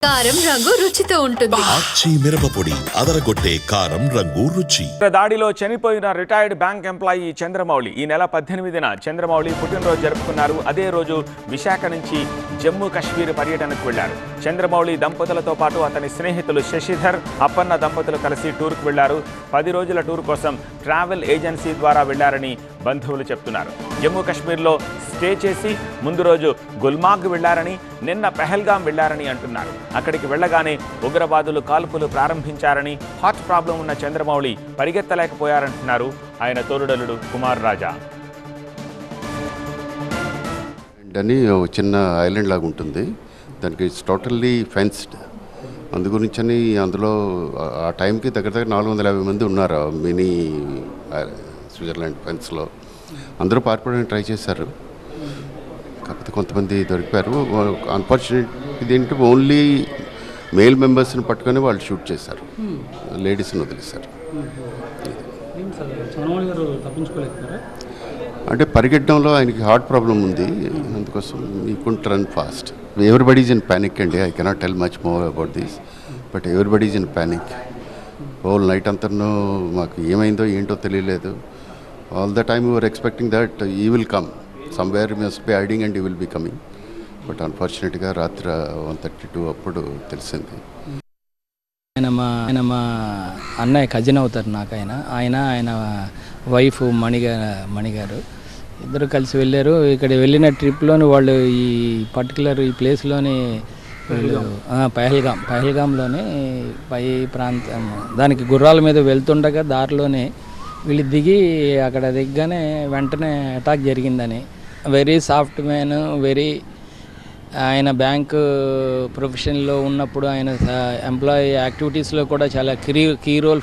కారం రంగు రుచితో ఉంటుంది. ఆచి మిరపపొడి అదరగొట్టే కారం రంగు రుచి. దాడిలో చనిపోయిన రిటైర్డ్ బ్యాంక్ ఎంప్లాయీ చంద్రమౌళి ఈ నెల 18న చంద్రమౌళి పుట్టినరోజు జరుపుకున్నారు. అదే రోజు విశాఖ నుంచి జమ్మూ కాశ్మీర్ పర్యటనకు వెళ్లారు. చంద్రమౌళి దంపతులతో పాటు అతని స్నేహితులు శశిధర్, అప్పన్న దంపతులు కలిసి టూర్కు వెళ్లారు. 10 రోజుల టూర్ కోసం ట్రావెల్ ఏజెన్సీ ద్వారా వెళ్లారని బంధువులు చెప్తున్నారు. జమ్మూ కాశ్మీర్లో స్టే చేసి ముందు రోజు గుల్మార్గ్ వెళ్లారని, నిన్న పెహల్గాం వెళ్లారని అంటున్నారు. అక్కడికి వెళ్లగానే ఉగ్రవాదులు కాల్పులు ప్రారంభించారని, హార్ట్ ప్రాబ్లం ఉన్న చంద్రమౌళి పరిగెత్తలేకపోయారంటున్నారు ఆయన తోడుడలుడు కుమార్ రాజా. అని చిన్న ఐలాండ్ లాగా ఉంటుంది, దానికి టోటల్లీ ఫెన్స్డ్. అందు గురించని అందులో ఆ టైంకి దగ్గర 450 మంది ఉన్నారు మినీ స్విట్జర్లాండ్ ఫెన్స్లో. అందరూ పారిపోవడానికి ట్రై చేశారు, కాకపోతే కొంతమంది దొరికిపోయారు. అన్ఫార్చునేట్ ఇదేంటి ఓన్లీ మేల్ మెంబర్స్ని పట్టుకొని వాళ్ళు షూట్ చేశారు, లేడీస్ని వదిలేశారు. అంటే పరిగెట్టడంలో ఆయనకి హార్ట్ ప్రాబ్లం ఉంది, అందుకోసం he could run fast. Everybody is in panic అండి. I cannot tell much more about this, but everybody is in panic. Whole night అంతను మాకు ఏమైందో ఏంటో తెలియలేదు. All the time you're expecting that he will come somewhere, must be hiding and he will be coming. But అన్ఫార్చునేట్గా రాత్రి 1:32 అప్పుడు తెలిసింది. ఆయన మా అన్నయ్య కజిన్ అవుతారు నాకు. ఆయన వైఫ్ మణిగారు ఇద్దరు కలిసి వెళ్ళారు. ఇక్కడ వెళ్ళిన ట్రిప్లోని వాళ్ళు ఈ పర్టికులర్ ఈ ప్లేస్లోని పహల్గాంలోనే పై ప్రాంతం దానికి గుర్రాల మీద వెళ్తుండగా దారిలోనే వీళ్ళు దిగి అక్కడ దిగ్గానే వెంటనే అటాక్ జరిగిందని. వెరీ సాఫ్ట్ మ్యాన్, ఆయన బ్యాంకు ప్రొఫెషన్లో ఉన్నప్పుడు ఆయన ఎంప్లాయీ యాక్టివిటీస్లో కూడా చాలా కీ రోల్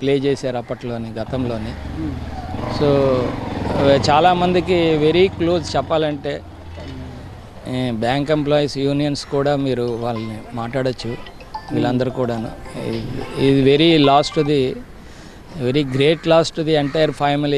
ప్లే చేశారు అప్పట్లోని, గతంలోని. సో చాలామందికి వెరీ క్లోజ్ చెప్పాలంటే. బ్యాంక్ ఎంప్లాయీస్ యూనియన్స్ కూడా మీరు వాళ్ళని మాట్లాడచ్చు, వీళ్ళందరూ కూడాను. ఇది very great loss to the entire family.